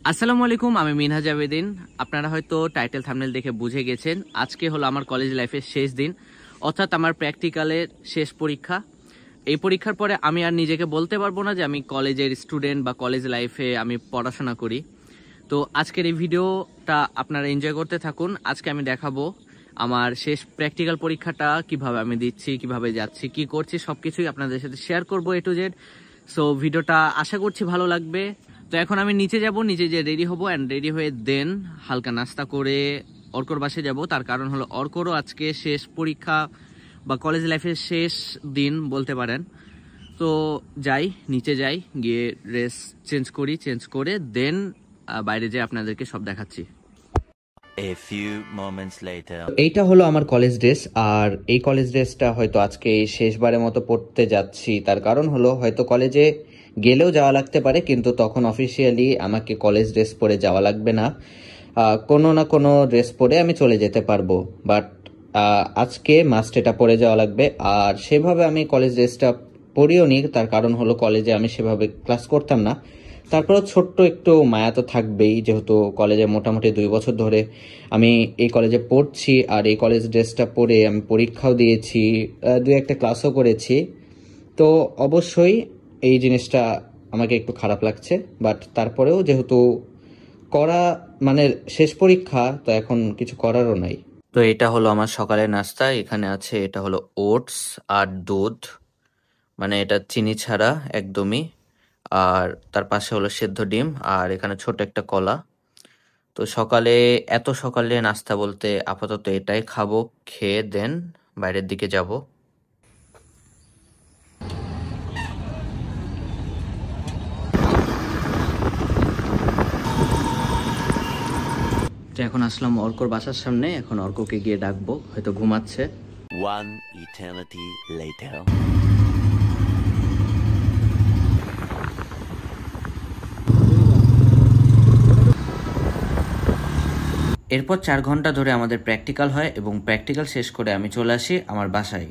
আসসালামু আলাইকুম, আমি মিনহাজ আবেদিন। আপনারা হয়তো টাইটেল থাম্বনেল দেখে বুঝে গেছেন আজকে হলো আমার কলেজ লাইফের শেষ দিন, অর্থাৎ আমার প্র্যাকটিক্যালের শেষ পরীক্ষা। এই পরীক্ষার পরে আমি আর নিজেকে বলতে পারবো না যে আমি কলেজের স্টুডেন্ট বা কলেজ লাইফে আমি পড়াশোনা করি। তো আজকের এই ভিডিওটা আপনারা এনজয় করতে থাকুন। আজকে আমি দেখাবো আমার শেষ প্র্যাকটিক্যাল পরীক্ষাটা কিভাবে আমি দিচ্ছি, কিভাবে যাচ্ছি, কি করছি, সবকিছুই আপনাদের সাথে শেয়ার করবো এ টু জেড। সো ভিডিওটা আশা করছি ভালো লাগবে। তো এখন আমি নিচে যাব, নিচে যে রেডি হব, অ্যান্ড রেডি হয়ে দেন হালকা নাস্তা করে অর্কর বাসে যাব। তার কারণ হলো অর্করও আজকে শেষ পরীক্ষা বা কলেজ লাইফের শেষ দিন বলতে পারেন। তো যাই, নিচে যাই, গিয়ে ড্রেস চেঞ্জ করি, চেঞ্জ করে দেন বাইরে যেয়ে আপনাদেরকে সব দেখাচ্ছি। A few moments later. এইটা হলো আমার কলেজ ড্রেস, আর এই কলেজ ড্রেসটা হয়তো আজকে শেষবারের মতো পড়তে যাচ্ছি। তার কারণ হলো হয়তো কলেজে গেলেও যাওয়া লাগতে পারে, কিন্তু তখন অফিসিয়ালি আমাকে কলেজ ড্রেস পরে যাওয়া লাগবে না, কোনো না কোনো ড্রেস পরে আমি চলে যেতে পারবো। বাট আজকে মাস্ট এটা পরে যাওয়া লাগবে। আর সেভাবে আমি কলেজ ড্রেসটা পরিও নি, তার কারণ হলো কলেজে আমি সেভাবে ক্লাস করতাম না। তারপরেও ছোট্ট একটু মায়া তো থাকবেই, যেহেতু কলেজে মোটামুটি 2 বছর ধরে আমি এই কলেজে পড়ছি, আর এই কলেজ ড্রেসটা পরে আমি পরীক্ষাও দিয়েছি, 2-1টা ক্লাসও করেছি। তো অবশ্যই এই জিনিসটা আমাকে একটু খারাপ লাগছে, বাট তারপরেও যেহেতু করা মানে শেষ পরীক্ষা, তো এখন কিছু করারও নাই। তো এটা হলো আমার সকালের নাস্তা। এখানে আছে, এটা হলো ওটস আর দুধ, মানে এটা চিনি ছাড়া একদমই। আর তার পাশে হলো সেদ্ধ ডিম, আর এখানে ছোট একটা কলা। তো সকালে, এত সকালে নাস্তা বলতে আপাতত এটাই খাবো, খেয়ে দেন বাইরের দিকে যাব। তো এখন আসলাম অর্কর বাসার সামনে, এখন অর্ককে গিয়ে ডাকবো, হয়তো ঘুমাচ্ছে। One eternity later. এরপর 4 ঘন্টা ধরে আমাদের প্র্যাকটিক্যাল হয় এবং প্র্যাকটিক্যাল শেষ করে আমি চলে আসি আমার বাসায়।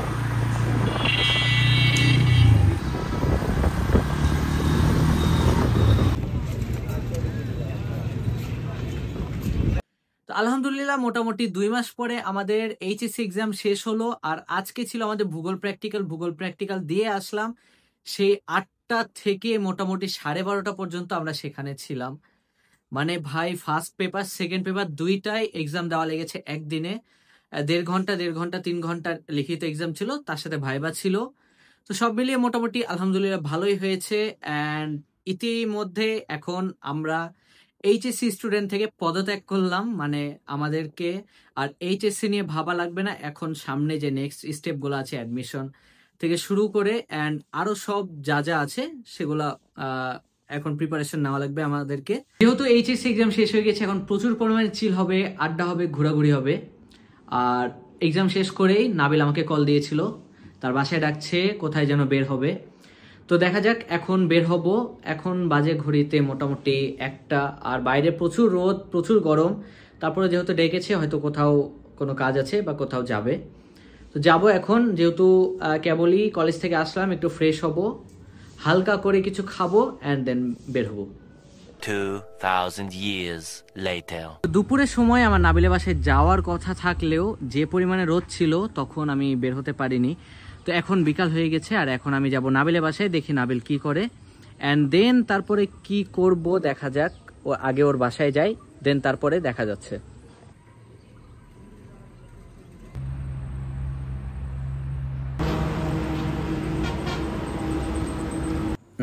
তো আলহামদুলিল্লাহ, মোটামুটি 2 মাস পরে আমাদের এইচএসসি এক্সাম শেষ হলো। আর আজকে ছিল আমাদের ভূগোল প্র্যাকটিক্যাল। ভূগোল প্র্যাকটিক্যাল দিয়ে আসলাম, সেই 8টা থেকে মোটামুটি 12:30 পর্যন্ত আমরা সেখানে ছিলাম। মানে ভাই, ফার্স্ট পেপার সেকেন্ড পেপার দুইটাই এক্সাম দেওয়া লেগেছে একদিনে। 1.5 ঘন্টা 3 ঘন্টার লিখিত এক্সাম ছিল, তার সাথে ভাইবা ছিল। তো সব মিলিয়ে মোটামুটি আলহামদুলিল্লাহ ভালোই হয়েছে। অ্যান্ড ইতিমধ্যে এখন আমরা এইচএসসি স্টুডেন্ট থেকে পদত্যাগ করলাম, মানে আমাদেরকে আর এইচএসসি নিয়ে ভাবা লাগবে না। এখন সামনে যে নেক্সট স্টেপগুলো আছে, অ্যাডমিশন থেকে শুরু করে অ্যান্ড আরো সব যা যা আছে সেগুলা এখন প্রিপারেশন নেওয়া লাগবে আমাদেরকে। যেহেতু এইচএসসি এক্সাম শেষ হয়ে গেছে, এখন প্রচুর পরিমাণে চিল হবে, আড্ডা হবে, ঘোরাঘুরি হবে। আর এক্সাম শেষ করেই নাবিল আমাকে কল দিয়েছিল, তার বাসায় ডাকছে, কোথায় যেন বের হবে। তো দেখা যাক, এখন বের হব। এখন বাজে ঘড়িতে মোটামুটি 1টা, আর বাইরে প্রচুর রোদ, প্রচুর গরম। তারপরে যেহেতু ডেকেছে, হয়তো কোথাও কোনো কাজ আছে বা কোথাও যাবে। তো যাব এখন, যেহেতু কেবলই কলেজ থেকে আসলাম, একটু ফ্রেশ হব, হালকা করে কিছু খাবো অ্যান্ড দেন বের হবো। 2000 years later. দুপুরের সময় আমার নাবিলের বাসায় যাওয়ার কথা থাকলেও যে পরিমাণে রোদ ছিল তখন আমি বের হতে পারিনি। তো এখন বিকাল হয়ে গেছে, আর এখন আমি যাব নাবিলের বাসায়, দেখি নাবিল কি করে, অ্যান্ড দেন তারপরে কি করব দেখা যাক। ও আগে ওর বাসায় যাই, দেন তারপরে দেখা যাচ্ছে।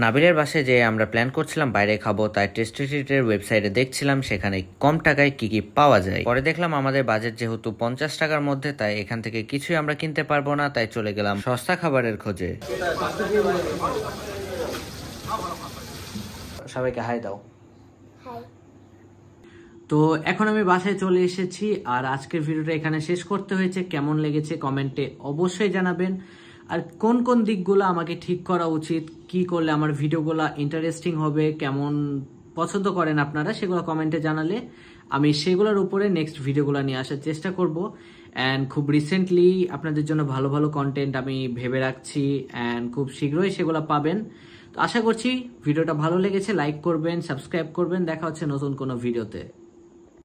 নাবিলের বাসায় যে আমরা প্ল্যান করছিলাম বাইরে খাবো, তাই টেস্টি ট্রিটের ওয়েবসাইটে দেখছিলাম সেখানে কম টাকায় কি কি পাওয়া যায়। পরে দেখলাম আমাদের বাজেট যেহেতু 50 টাকার মধ্যে, তাই এখান থেকে কিছুই আমরা কিনতে পারবো না, তাই চলে গেলাম সস্তা খাবারের খোঁজে। সবাইকে হাই দাও। তো এখন আমি বাসায় চলে এসেছি, আর আজকের ভিডিওটা এখানে শেষ করতে হয়েছে। কেমন লেগেছে কমেন্টে অবশ্যই জানাবেন, আর কোন কোন দিকগুলো আমাকে ঠিক করা উচিত, কি করলে আমার ভিডিওগুলো ইন্টারেস্টিং হবে, কেমন পছন্দ করেন আপনারা, সেগুলো কমেন্টে জানালে আমি সেগুলোর উপরে নেক্সট ভিডিওগুলো নিয়ে আসার চেষ্টা করব। অ্যান্ড খুব রিসেন্টলি আপনাদের জন্য ভালো ভালো কন্টেন্ট আমি ভেবে রাখছি, অ্যান্ড খুব শীঘ্রই সেগুলো পাবেন। তো তো আশা করছি ভিডিওটা ভালো লেগেছে, লাইক করবেন, সাবস্ক্রাইব করবেন। দেখা হচ্ছে নতুন কোনো ভিডিওতে।